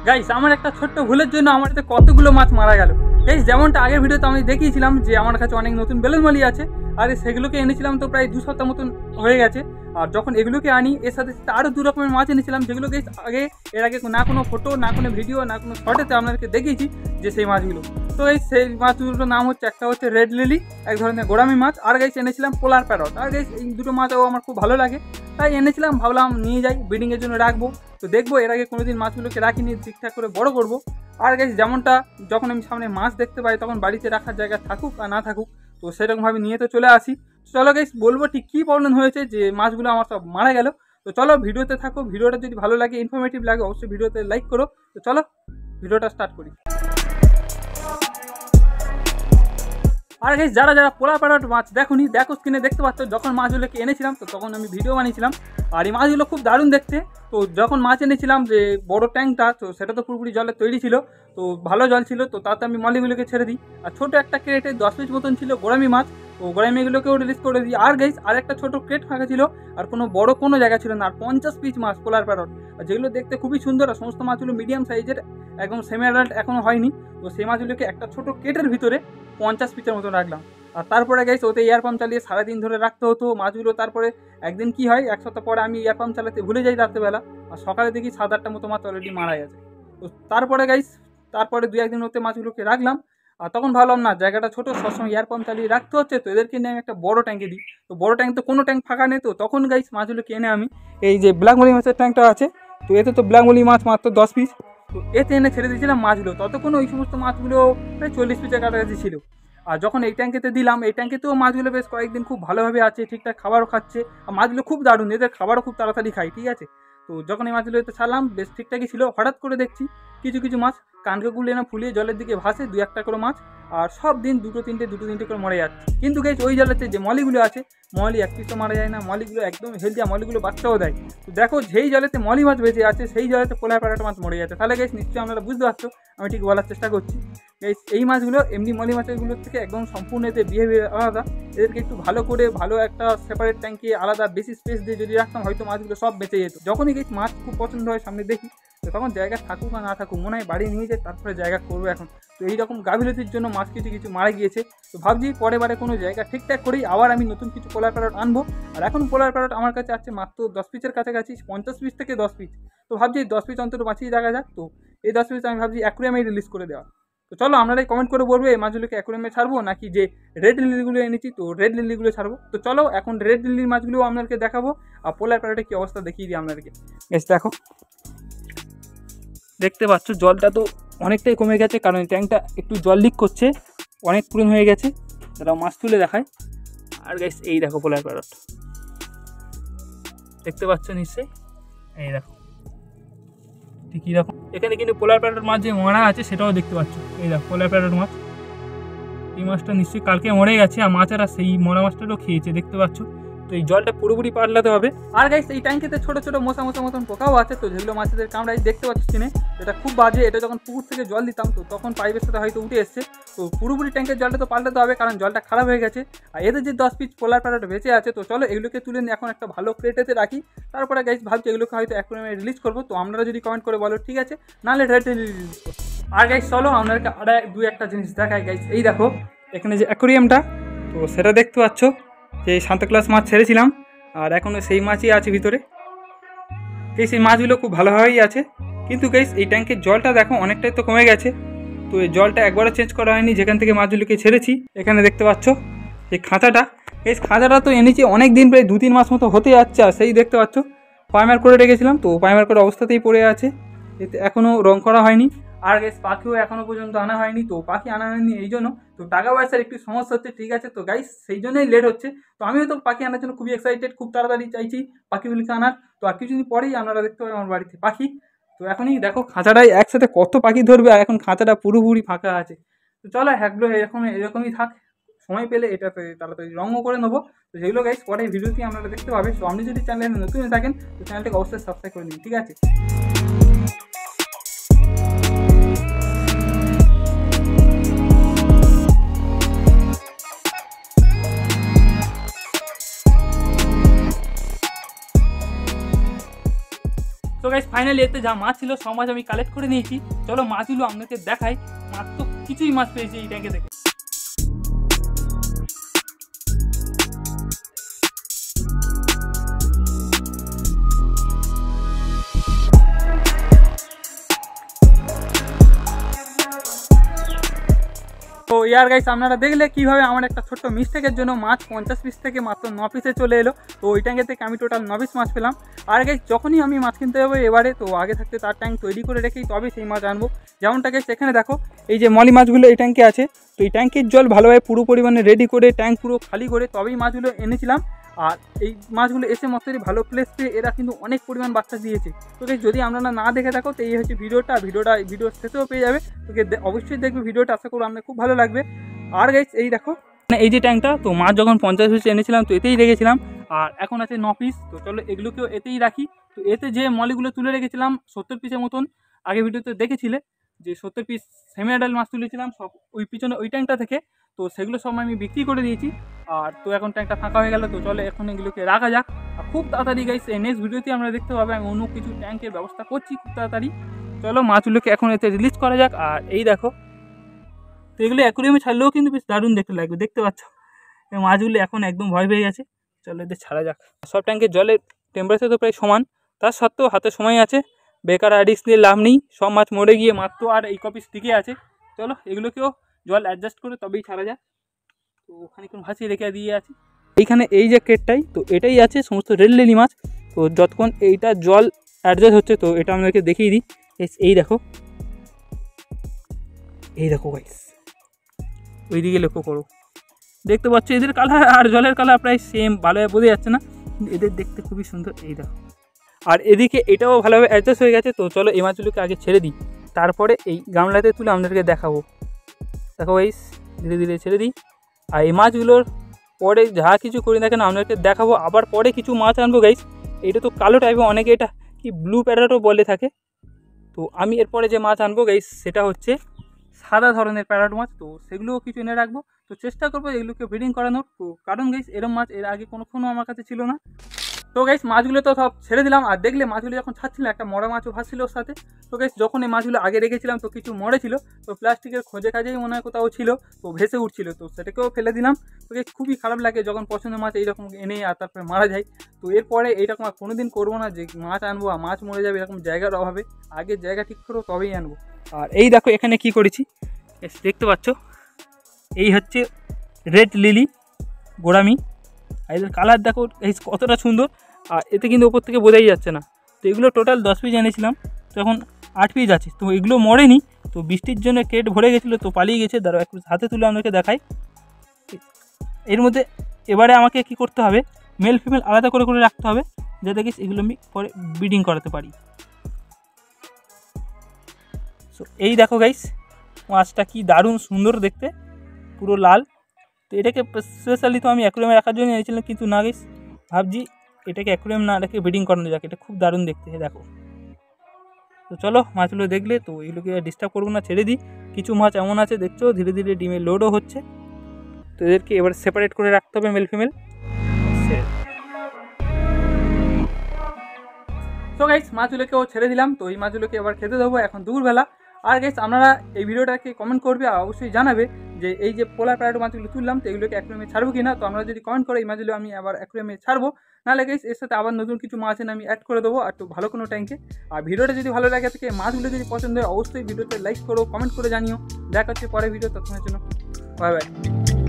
Guys আমার একটা ছোট্ট ভুলের জন্য আমার এতে কতগুলো মাছ মারা গেল। গাইস যেমনটা আগের ভিডিওতে আমি দেখিয়েছিলাম যে আমার কাছে অনেক নতুন বেলুন মালি আছে, আর সেগুলোকে এনেছিলাম তো প্রায় 2 সপ্তাহ মতন হয়ে গেছে। আর যখন এগুলোকে আনি এর সাথে সাথে আরও 2 রকমের মাছ এনেছিলাম, যেগুলো গাইস এর আগে না কোনো ফটো না কোনো ভিডিও না কোনো শর্টেতে আপনাদেরকে দেখিয়েছি যে সেই মাছগুলো। তো এই সেই মাছগুলোর নাম হচ্ছে, একটা হচ্ছে রেড লিলি, এক ধরনের গোড়ামি মাছ, আর গাইস এনেছিলাম পোলার প্যারট। আর গাইস এই দুটো মাছও আমার খুব ভালো লাগে, তাই এনেছিলাম, ভাবলাম নিয়ে যাই ব্রিডিংয়ের জন্য রাখবো। তো দেখবো, এর আগে কোনোদিন মাছগুলোকে রাখিনি, ঠিকঠাক করে বড় করবো। আর গাইস যেমনটা যখন আমি সামনে মাছ দেখতে পাই তখন বাড়িতে রাখার জায়গা থাকুক আর না থাকুক, তো সেরকমভাবে নিয়ে তো চলে আসি। চলো গাইস বলবো ঠিক কী প্রবলেম হয়েছে যে মাছগুলো আমার সব মারা গেল। তো চলো ভিডিওতে থাকো, ভিডিওটা যদি ভালো লাগে, ইনফরমেটিভ লাগে, অবশ্যই ভিডিওতে লাইক করো। তো চলো ভিডিওটা স্টার্ট করি। আর গাইস যারা যারা পোলার প্যারট মাছ দেখোনি, দেখো স্ক্রিনে দেখতে পাচ্ছ, যখন মাছগুলোকে এনেছিলাম তো তখন আমি ভিডিও বানিয়েছিলাম। আর এই মাছগুলো খুব দারুণ দেখতে। তো যখন মাছ এনেছিলাম যে বড় ট্যাঙ্কটা, তো সেটা তো পুরোপুরি জলে তৈরি ছিল, তো ভালো জল ছিল, তো তাতে আমি মলিগুলোকে ছেড়ে দিই। আর ছোটো একটা ক্রেটে 10 পিস মতন ছিল গোড়ামি মাছ, তো গোড়ামিগুলোকেও রিলিজ করে দিই। আর গাইস আর একটা ছোটো ক্রেট ফাঁকা ছিল, আর কোনো বড় কোনো জায়গা ছিল না, আর 50 পিস মাছ পোলার প্যারট, আর যেগুলো দেখতে খুবই সুন্দর। আর সমস্ত মাছগুলো মিডিয়াম সাইজের, একদম সেমি অ্যাডাল্ট এখনও হয়নি। তো সেই মাছগুলোকে একটা ছোটো ক্রেটের ভিতরে 50 পিসের মতো রাখলাম। আর তারপরে গাইস ওতে এয়ার পাম্প চালিয়ে সারাদিন ধরে রাখতে হতো মাছগুলো। তারপরে একদিন কি হয়, 1 সপ্তাহ পরে আমি এয়ার পাম্প চালাতে ভুলে যাই রাত্রেবেলা, আর সকালে দেখি 7-8টা মতো মাছ অলরেডি মারা গেছে। তো তারপরে গাইস তারপরে 2-1 দিন ওতে মাছগুলোকে রাখলাম। আর তখন ভাবলাম না, জায়গাটা ছোটো, সবসময় এয়ার পাম্প চালিয়ে রাখতে হচ্ছে, তো এদেরকে নিয়ে আমি একটা বড় ট্যাঙ্কে দিই। তো বড় ট্যাঙ্ক তো কোনো ট্যাঙ্ক ফাঁকা নেই, তো তখন গাইস মাছগুলোকে এনে আমি এই যে ব্ল্যাক মলি মাছের ট্যাঙ্কটা আছে, তো এতে তো ব্ল্যাক মলি মাছ মাত্র 10 পিস, তো এতে এনে ছেড়ে দিয়েছিলাম মাছগুলো। ততক্ষণ ওই সমস্ত মাছগুলো প্রায় 40 পিসের কাছাকাছি ছিল। আর যখন এই ট্যাঙ্কেতে দিলাম, এই ট্যাঙ্কেতেও মাছগুলো বেশ কয়েকদিন খুব ভালোভাবে আছে, ঠিকঠাক খাবারও খাচ্ছে। আর মাছগুলো খুব দারুণ, এদের খাবারও খুব তাড়াতাড়ি খায়, ঠিক আছে। তো যখন এই মাছগুলোতে ছাড়লাম বেশ ঠিকঠাকই ছিল, হঠাৎ করে দেখছি কিছু কিছু মাছ কানকে না ফুলিয়ে জলের দিকে ভাসে, 2-1টা করে মাছ, আর সব দিন 2-3টে করে মরে যাচ্ছে। কিন্তু গাইস ওই জলেতে যে মলিগুলো আছে, মলি এক পিসও মারা যায় না, মলিগুলো একদম হেলদি, মলিগুলো বাচ্চাও দেয়। তো দেখো যেই জলেতে মলি মাছ বেঁচে আছে, সেই জলেতে পোলার প্যারট মাছ মরে যাচ্ছে। তাহলে গাইস নিশ্চয়ই আপনারা বুঝতে পারছো আমি ঠিক বলার চেষ্টা করছি। গাইস এই মাছগুলো এমনি মলি মাছগুলোর থেকে একদম সম্পূর্ণ এতে বিহেভিয়ার আলাদা। এদেরকে একটু ভালো করে ভালো একটা সেপারেট ট্যাঙ্কে আলাদা বেশি স্পেস দিয়ে যদি রাখতাম, হয়তো মাছগুলো সব বেঁচে যেত। যখনই গাইস মাছ খুব পছন্দ হয় সামনে দেখি, তো তখন জায়গা থাকুক আর না থাকুক, মনে হয় বাড়ি নিয়ে যায়, তারপরে জায়গা করবো এখন। তো এইরকম গাফিলতির জন্য মাছ কিছু কিছু মারা গিয়েছে। তো ভাবছি পরেবারে কোনো জায়গা ঠিকঠাক করেই আবার আমি নতুন কিছু পোলার প্যারট আনবো। আর এখন পোলার প্যারট আমার কাছে আছে মাত্র 10 পিসের কাছাকাছি, 50 পিস থেকে 10 পিস। তো ভাবছি 10 পিস অন্তত বাঁচিয়ে দেখা যাক। তো এই 10 পিস আমি ভাবছি অ্যাকুরিয়ামে রিলিজ করে দেওয়া। তো চলো আপনারাই কমেন্ট করে বলবো এই মাছগুলোকে অ্যাকুরিয়ামে ছাড়বো নাকি যে রেড লিলিগুলো এনেছি, তো রেড লিলিগুলো ছাড়বো। তো চলো এখন রেড লিলির মাছগুলোও আপনাদেরকে দেখাবো, আর পোলার প্যারটের কী অবস্থা দেখিয়ে দিই আপনাদেরকে। বেশ দেখো, দেখতে পাচ্ছ জলটা তো অনেকটাই কমে গেছে, কারণ ট্যাঙ্কটা একটু জল লিক করছে, অনেক পুরনো হয়ে গেছে। তারা মাছ তুলে দেখায়। আর গাইস এই দেখো পোলার প্যারট, দেখতে পাচ্ছ নিশ্চয়ই, এই দেখো ঠিক রকম। এখানে কিন্তু পোলার প্যারট মাছ যে মরা আছে সেটাও দেখতে পাচ্ছ, এই দেখো পোলার প্যারট মাছ। এই মাছটা নিশ্চয়ই কালকে মরে গেছে, আর মাছেরা সেই মরা মাছটাও খেয়েছে, দেখতে পাচ্ছ। তো এই জলটা পুরোপুরি পাল্টাতে হবে। আর গাইস এই ট্যাঙ্কেতে ছোটো ছোটো মশা মতন পোকাও আছে, তো যেগুলো মাছেদের কামড়াই, দেখতে পাচ্ছ কিনে, এটা খুব বাজে। এটা যখন পুকুর থেকে জল দিতাম, তো তখন পাইপের সাথে হয়তো উঠে এসছে। তো পুরোপুরি ট্যাঙ্কের জলটা তো পাল্টাতে হবে, কারণ জলটা খারাপ হয়ে গেছে। আর এদের যে 10 পিস পোলার প্যারট বেঁচে আছে, তো চলো এগুলোকে তুলে নিয়ে এখন একটা ভালো ক্রেটেতে রাখি। তারপরে গাইস ভাবছি এগুলোকে হয়তো অ্যাকুরিয়ামে রিলিজ করবো। তো আপনারা যদি কমেন্ট করে বলো ঠিক আছে, নাহলে রেটে রিলিজ করবো। আর গাইস চলো আপনাদেরকে আর 2-1টা জিনিস দেখাই। গাইস এই দেখো এখানে যে অ্যাকুরিয়ামটা, তো সেটা দেখতে পাচ্ছ যে সান্তাক্লজ মাছ ছেড়েছিলাম, আর এখনও সেই মাছই আছে ভিতরে। সেই মাছগুলো খুব ভালোভাবেই আছে, কিন্তু গাইস এই ট্যাঙ্কের জলটা দেখো অনেকটাই তো কমে গেছে। তো এই জলটা একবারও চেঞ্জ করা হয়নি যেখান থেকে মাছগুলোকে ছেড়েছি। এখানে দেখতে পাচ্ছ এই খাঁচাটা, এই খাঁচাটা তো এনেছি অনেক দিন, প্রায় 2-3 মাস মতো হতে যাচ্ছে। আর সেই দেখতে পাচ্ছ পাইমার করে রেখেছিলাম, তো পাইমার করে অবস্থাতেই পড়ে আছে, এতে এখনও রং করা হয়নি। আর গাইস পাখিও এখনও পর্যন্ত আনা হয়নি। তো পাখি আনা হয়নি এই জন্য, তো টাকা পয়সার একটু সমস্যা হচ্ছে, ঠিক আছে। তো গাইস সেই জন্যই লেট হচ্ছে। তো আমিও তো পাখি আনার জন্য খুবই এক্সাইটেড, খুব তাড়াতাড়ি চাইছি পাখিগুলিকে আনার। তো আর কিছুদিন পরেই আপনারা দেখতে পাবেন আমার বাড়িতে পাখি। তো এখনই দেখো খাঁচাটায় একসাথে কত পাখি ধরবে, আর এখন খাঁচাটা পুরোপুরি ফাঁকা আছে। তো চলো হ্যাগুলো এরকমই থাক, সময় পেলে এটাতে তাড়াতাড়ি রঙও করে নেবো। তো যেগুলো গাইস পরে ভিডিওতে আপনারা দেখতে পাবে। তো আপনি যদি চ্যানেলে নতুন হয়ে থাকেন, তো চ্যানেলটাকে অবশ্যই সাবস্ক্রাইব করে নিন, ঠিক আছে। তো গাইস ফাইনালি এতে যা মাছ ছিল সব মাছ আমি কালেক্ট করে নিয়েছি। চলো মাছগুলো আপনাকে দেখাই। মাছ তো কিছুই মাছ পেয়েছি এই ট্যাঙ্কে থেকে। তো ইয়ার গাইস আপনারা দেখলে কীভাবে আমার একটা ছোট্ট মিস্টেকের জন্য মাছ 50 পিস থেকে মাত্র 9 পিসে চলে এলো। তো ওই ট্যাঙ্কে থেকে আমি টোটাল 9 পিস মাছ পেলাম। আর গাইস যখনই আমি মাছ কিনতে যাবো এবারে, তো আগে থাকতে তার ট্যাঙ্ক তৈরি করে রেখেই তবে সেই মাছ আনবো। যেমনটা গাইস এখানে দেখো এই যে মলি মাছগুলো এই ট্যাঙ্কে আছে। তো এই ট্যাঙ্কের জল ভালোভাবে পুরো পরিমাণে রেডি করে ট্যাঙ্ক পুরো খালি করে তবেই মাছগুলো এনেছিলাম। আর এই মাছগুলো এসে মাত্রই ভালো প্লেস পেয়ে এরা কিন্তু অনেক পরিমাণ বাচ্চা দিয়েছে। তো যদি আপনারা না দেখে থাকো তো এই হচ্ছে ভিডিওর শেষেও পেয়ে যাবে। তোকে অবশ্যই দেখবে ভিডিওটা, আশা করি আপনার খুব ভালো লাগবে। আর গাইস এই দেখো এই যে ট্যাঙ্কটা, তো মাছ যখন 50 পিস এনেছিলাম তো এতেই রেখেছিলাম। আর এখন আছে 9 পিস। তো চলো এগুলোকেও এতেই রাখি। তো এতে যে মলিগুলো তুলে রেখেছিলাম 70 পিসের মতন, আগে ভিডিওতে দেখেছিলে যে 70 পিস সেমি অ্যাডাল্ট মাছ তুলেছিলাম সব ওই পিছনে ওই ট্যাঙ্কটা থেকে। তো সেগুলো সব আমি বিক্রি করে দিয়েছি। আর তো এখন ট্যাঙ্কটা ফাঁকা হয়ে গেল। তো চলো এখন এগুলোকে রাখা যাক। আর খুব তাড়াতাড়ি গাইস এই নেক্সট ভিডিওতে আমরা দেখতে পাবো আমি অন্য কিছু ট্যাঙ্কের ব্যবস্থা করছি খুব তাড়াতাড়ি। চলো মাছগুলোকে এখন এতে রিলিজ করা যাক। আর এই দেখো, তো এগুলো অ্যাকুরিয়ামে ছাড়লেও কিন্তু বেশ দারুণ দেখতে লাগবে, দেখতে পাচ্ছ এই মাছগুলো এখন একদম ভয় পেয়ে গেছে। চলো এদের ছাড়া যাক। সব ট্যাঙ্কের জলের টেম্পারেচার তো প্রায় সমান, তার সত্ত্বেও হাতে সময় আছে, বেকার রিস্ক নিয়ে লাভ নেই। সব মাছ মরে গিয়ে মাত্র আর এই কপিস টিকে আছে। চলো এগুলোকেও জল অ্যাডজাস্ট করে তবেই ছাড়া যাক। তো ওখানে কোন ভাসিয়ে রেখে দিয়ে আছে এইখানে এই যে কেটটাই, তো এটাই আছে সমস্ত রেড লিলি মাছ। তো যতক্ষণ এইটা জল অ্যাডজাস্ট হচ্ছে তো এটা আমাদেরকে দেখিয়ে দিই। এই দেখো, এই দেখো গাইস, ওইদিকে লক্ষ্য করো, দেখতে পাচ্ছ এদের কালার আর জলের কালার প্রায় সেম, ভালোভাবে বোঝা যাচ্ছে না, এদের দেখতে খুবই সুন্দর। এই দেখো, আর এদিকে এটাও ভালোভাবে অ্যাডজাস্ট হয়ে গেছে। তো চলো এই মাছগুলোকে আগে ছেড়ে দিই, তারপরে এই গামলাতে তুলে আপনাদেরকে দেখাবো। দেখো গাইস ধীরে ধীরে ছেড়ে দিই। আর এই মাছগুলোর পরে যা কিছু করি না কেন আপনাদেরকে দেখাবো। আবার পরে কিছু মাছ আনবো গাইস। এটা তো কালো টাইপের, অনেকে এটা কি ব্লু প্যারাটও বলে থাকে। তো আমি এরপরে যে মাছ আনবো গাইস সেটা হচ্ছে সাদা ধরনের প্যারাট মাছ। তো সেগুলোও কিছু এনে রাখবো। তো চেষ্টা করবো এগুলোকে ব্রিডিং করানোর। তো কারণ গাইস এরম মাছ এর আগে কোনো আমার কাছে ছিল না। তো গাইস মাছগুলো তো সব ছেড়ে দিলাম। আর দেখলে মাছগুলো যখন ছাড়ছিল একটা মরা মাছও ভাসছিল ওর সাথে। তো গাইস যখন এই মাছগুলো আগে রেখেছিলাম তো কিছু মরে ছিল, তো প্লাস্টিকের খোঁজে কাজেই মনে হয় কোথাও ছিল, তো ভেসে উঠছিল, তো সেটাকেও ফেলে দিলাম। তো গাইস খুবই খারাপ লাগে যখন পছন্দের মাছ এইরকম এনে আর তারপরে মারা যায়। তো এরপরে এইরকম আর কোনোদিন করবো না যে মাছ আনবো আর মাছ মরে যাবে এরকম জায়গার অভাবে। আগে জায়গা ঠিক করবো তবেই আনবো। আর এই দেখো এখানে কি করেছি দেখতে পাচ্ছ, এই হচ্ছে রেড লিলি গোড়ামি। আর এদের কালার দেখো এই কতটা সুন্দর। আর এতে কিন্তু ওপর থেকে বোঝাই যাচ্ছে না। তো এগুলো টোটাল 10 পিস এনেছিলাম, তো এখন 8 পিস আছে। তো এগুলো মরেনি, তো বৃষ্টির জন্য কেট ভরে গেছিলো তো পালিয়ে গেছে। দাঁড়াও একটু হাতে তুলে আমাদেরকে দেখাই। এর মধ্যে এবারে আমাকে কি করতে হবে, মেল ফিমেল আলাদা করে করে রাখতে হবে, যাতে কি এগুলো আমি পরে ব্রিডিং করাতে পারি। সো এই দেখো গাইস মাছটা কি দারুণ সুন্দর দেখতে, পুরো লাল। তো এটাকে স্পেশালি তো আমি অ্যাকুরিয়ামে রাখার জন্য এনেছিলাম, কিন্তু না গাইস ভাবছি এটাকে অ্যাকুরিয়াম না রেখে ব্রিডিং করানো যাক, এটা খুব দারুণ দেখতে দেখো। তো চলো মাছগুলো দেখলে তো এগুলোকে ডিস্টার্ব করবো না, ছেড়ে দিই। কিছু মাছ এমন আছে দেখছো ধীরে ধীরে ডিমে লোডও হচ্ছে, তো এদেরকে এবার সেপারেট করে রাখতে হবে মেল ফিমেল। তো গাইস মাছগুলোকেও ছেড়ে দিলাম। তো এই মাছগুলোকে এবার খেতে দেবো এখন দুপুরবেলা। আর গাইস আপনারা এই ভিডিওটাকে কমেন্ট করবে আর অবশ্যই জানাবে যে এই যে পোলার প্যারাডো মাছগুলো তুললাম তো এগুলোকে অ্যাকুরিয়ামে ছাড়বো কিনা। তো আমরা যদি কমেন্ট করে এই মাছগুলো আমি আবার অ্যাকুরিয়ামে ছাড়বো, নাহলে গাইস এর সাথে আবার নতুন কিছু মাছ এনে আমি অ্যাড করে দেবো আর একটু ভালো কোনো ট্যাঙ্কে। আর ভিডিওটা যদি ভালো লাগে থাকে, মাছগুলো যদি পছন্দ হয় অবশ্যই ভিডিওতে লাইক করো, কমেন্ট করে জানিও। দেখা হচ্ছে পরের ভিডিও, ততক্ষণের জন্য বাই বাই।